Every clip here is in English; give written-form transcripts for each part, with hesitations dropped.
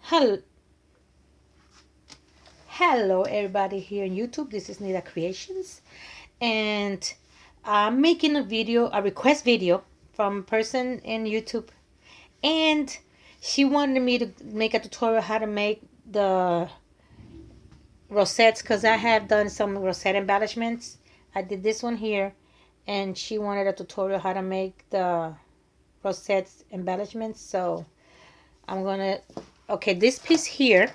Hello, hello everybody here on YouTube. This is Nita Creations, and I'm making a request video from a person in YouTube, and she wanted me to make a tutorial how to make the rosettes because I have done some rosette embellishments. I did this one here, and she wanted a tutorial how to make the rosettes embellishments. So I'm gonna, okay, this piece here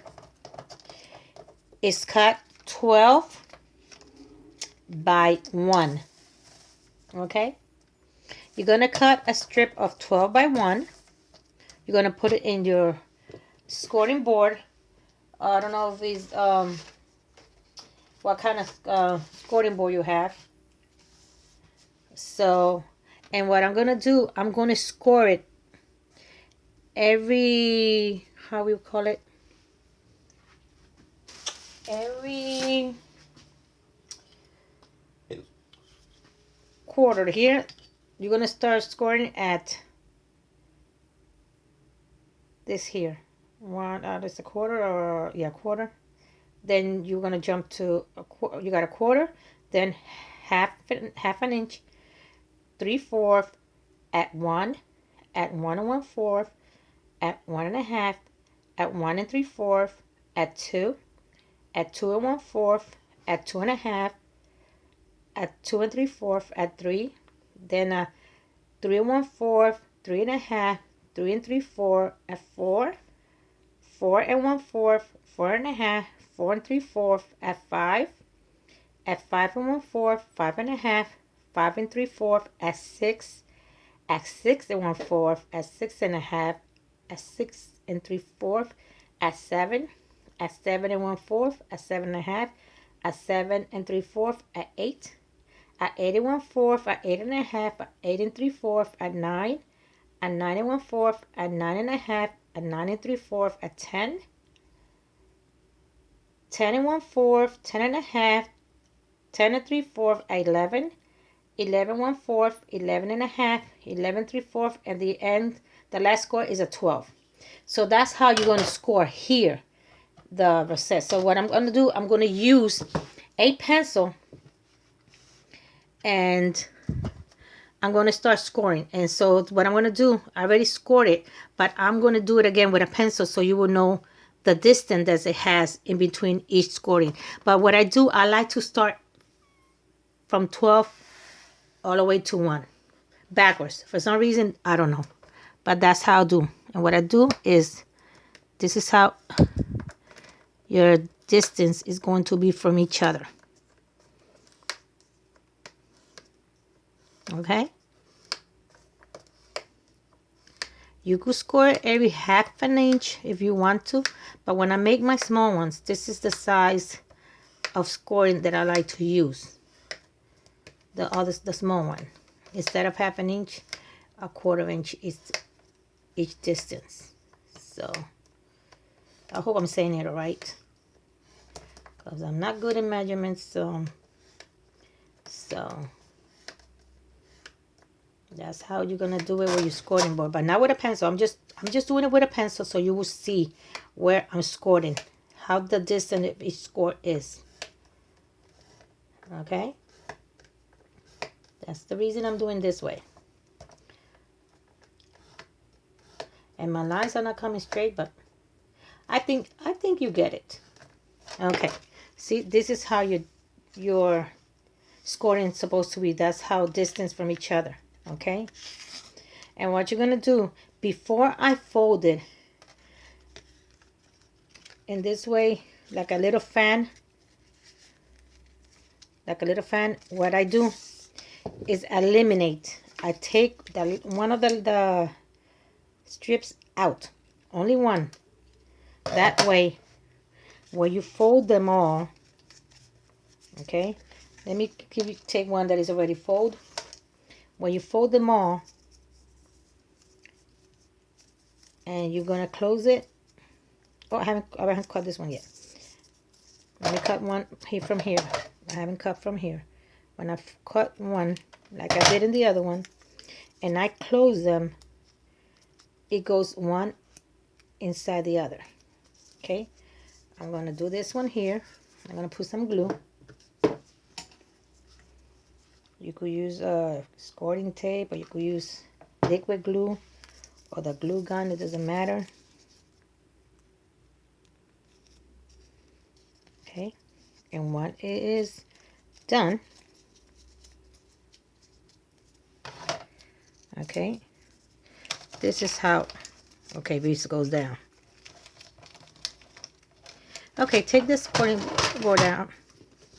is cut 12 by 1. Okay, you're gonna cut a strip of 12 by 1. You're gonna put it in your squirting board. I don't know if it's what kind of squirting board you have. So, and what I'm gonna do, I'm gonna score it every, how we call it, every quarter. Here you're gonna start scoring at this here one. That's a quarter, or yeah, quarter. Then you're gonna jump to you got a quarter, then half an inch, 3/4, at 1, at 1 and 1/4, at 1 and a half, at 1 and 3/4, at 2, at 2 and 1/4, at 2 and a half, at 2 and 3/4, at 3, then 3 and 1/4, 3 and a half, 3 and 3/4, at 4, 4 and 1/4, 4 and a half, 4 and 3/4, at 5, at 5 and 1/4, 5 and a half, 5 and 3/4, at 6, at 6 and 1/4, at 6 and a half, at 6 and 3/4, at 7, at 7 and 1/4, at 7 and a half, at 7 and 3/4, at 8, at 8 and 1/4, at 8 and a half, at 8 and 3/4, at 9, at 9 and 1/4, at 9 and a half, at 9 and 3/4, at 10, 10 and 1/4, 10 and a half, 10 and 3/4, at 11, 11 1/4, 11 and a half, 11 3/4, and the end, the last score is a 12. So that's how you're going to score here, the rosette. So what I'm going to do, I'm going to use a pencil, and I'm going to start scoring. And so what I'm going to do, I already scored it, but I'm going to do it again with a pencil so you will know the distance that it has in between each scoring. But what I do, I like to start from 12 all the way to 1, backwards. For some reason, I don't know, but that's how I do. And what I do is, this is how your distance is going to be from each other. Okay, you could score every half an inch if you want to, but when I make my small ones, this is the size of scoring that I like to use. The small one, instead of half an inch, a quarter inch is each distance. So I hope I'm saying it right, because I'm not good in measurements. So that's how you're gonna do it with your scoring board, but not with a pencil. I'm just doing it with a pencil so you will see where I'm scoring, how the distance of each score is. Okay, that's the reason I'm doing this way. And my lines are not coming straight, but I think you get it. Okay, see, this is how your scoring is supposed to be. That's how distance from each other. Okay, and what you're gonna do, before I fold it in this way, like a little fan, what I do is eliminate. I take one of the strips out, only one. That way, when you fold them all, okay, let me take one that is already folded. When you fold them all, and you're gonna close it. Oh, I haven't cut this one yet. Let me cut one here from here. I haven't cut from here. When I cut one, like I did in the other one, and I close them, it goes one inside the other. Okay, I'm going to do this one here. I'm going to put some glue. You could use squirting tape, or you could use liquid glue or the glue gun. It doesn't matter. Okay, and when it is done, okay, this is how, okay, this goes down. Okay, take this squirting board out.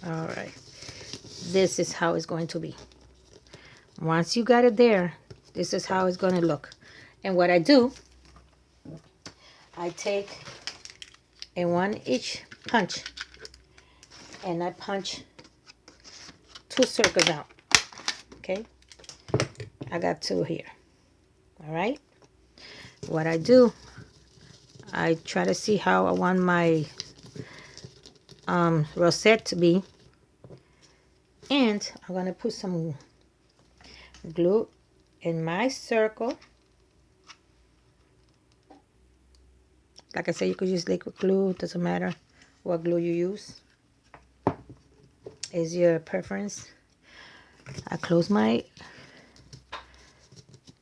All right, this is how it's going to be. Once you got it there, this is how it's going to look. And what I do, I take a 1-inch punch and I punch 2 circles out. Okay, I got 2 here. All right, what I do, I try to see how I want my rosette to be, and I'm going to put some glue in my circle. Like I said, you could use liquid glue, doesn't matter what glue you use, is your preference. I close my,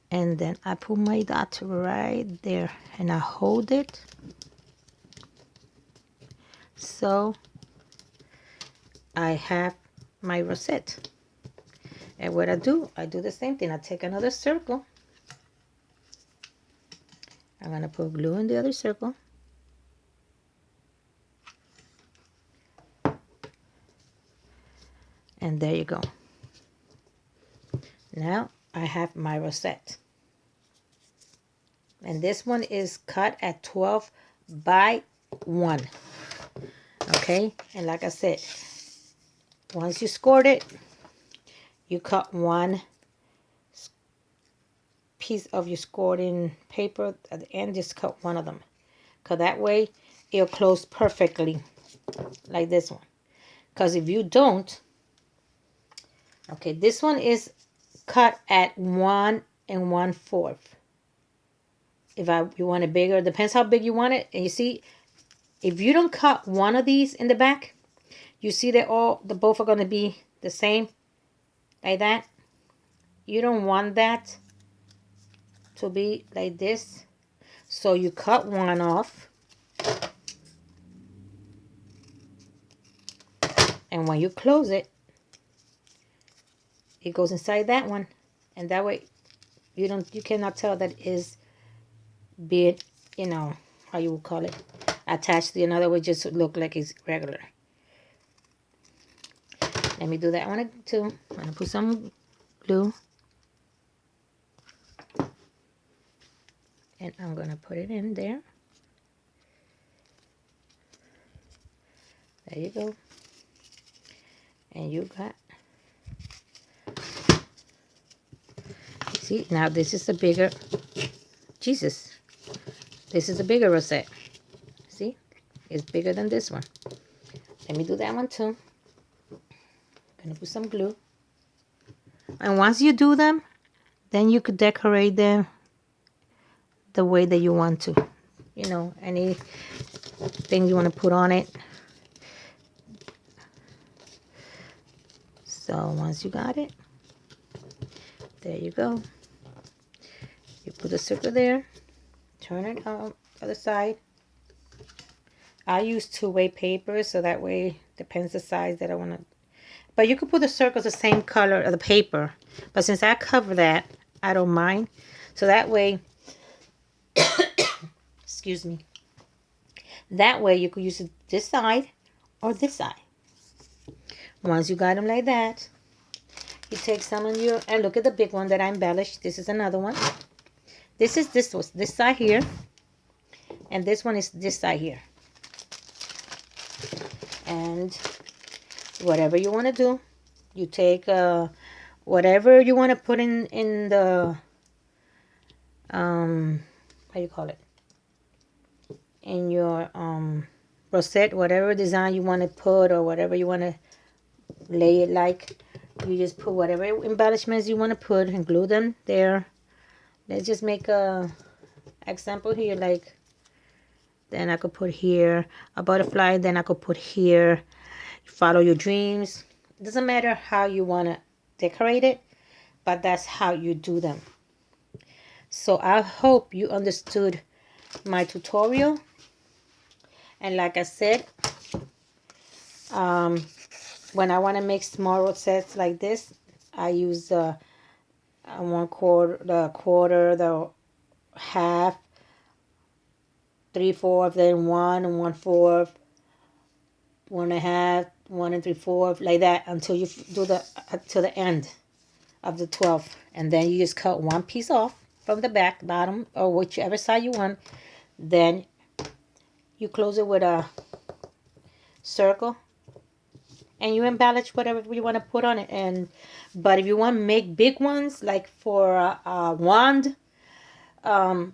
and then I put my dot right there and I hold it so I have my rosette. And what I do the same thing. I take another circle. I'm going to put glue in the other circle. And there you go. Now I have my rosette. And this one is cut at 12 by 1. Okay? And like I said, once you scored it, you cut 1 piece of your squirting paper at the end. Just cut 1 of them, because that way it'll close perfectly like this one. Because if you don't, okay, this one is cut at 1 1/4. If you want it bigger, depends how big you want it. And you see, if you don't cut 1 of these in the back, you see that both are going to be the same, like that. You don't want that to be like this, so you cut 1 off, and when you close it, it goes inside that one, and that way you cannot tell that is being, how you would call it, attached to another way, just look like it's regular. Let me do that one too. I'm gonna put some glue, and I'm gonna put it in there. There you go. And you got, see, now this is a bigger, Jesus, this is a bigger rosette. See, it's bigger than this one. Let me do that one too. I'm gonna put some glue. And once you do them, then you could decorate them the way that you want to. Anything you want to put on it. So once you got it, there you go. You put the circle there, turn it on the other side. I use 2-way paper, so that way depends the size that I want to. But you could put the circles the same color of the paper. But since I cover that, I don't mind. So that way, excuse me. That way you could use this side or this side. Once you got them like that, you take some of your, and look at the big one that I embellished. This is another one. This was this side here, and this one is this side here. And whatever you want to do, you take whatever you want to put in the how you call it, in your rosette, whatever design you want to put or whatever you want to lay it like. You just put whatever embellishments you want to put and glue them there. Let's just make a example here, like Then I could put here a butterfly. Then I could put here, follow your dreams. It doesn't matter how you want to decorate it, but that's how you do them. So I hope you understood my tutorial. And like I said, when I want to make small rosettes like this, I use 1/4, the quarter, the half, 3/4, then 1 and 1/4, 1 1/2, 1 3/4, like that until you do the to the end of the 12. And then you just cut one piece off from the back, bottom, or whichever side you want. Then you close it with a circle, and you embellish whatever you want to put on it. But if you want to make big ones, like for a wand, and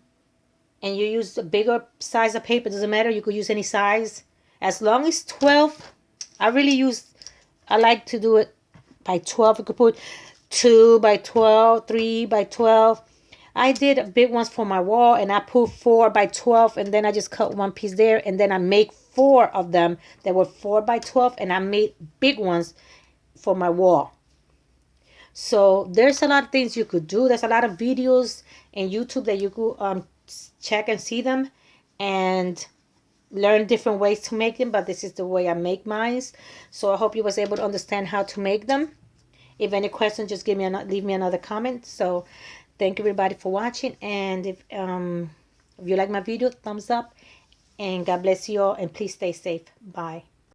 you use a bigger size of paper, doesn't matter, you could use any size as long as 12. I like to do it by 12. You could put 2 by 12, 3 by 12. I did big ones for my wall, and I put 4 by 12, and then I just cut one piece there, and then I make 4 of them that were 4 by 12, and I made big ones for my wall. So there's a lot of things you could do. There's a lot of videos in YouTube that you could check and see them and learn different ways to make them, but this is the way I make mine. So I hope you was able to understand how to make them. If any questions, just leave me another comment. So thank you everybody for watching, and if you like my video, thumbs up, and God bless you all, and please stay safe. Bye.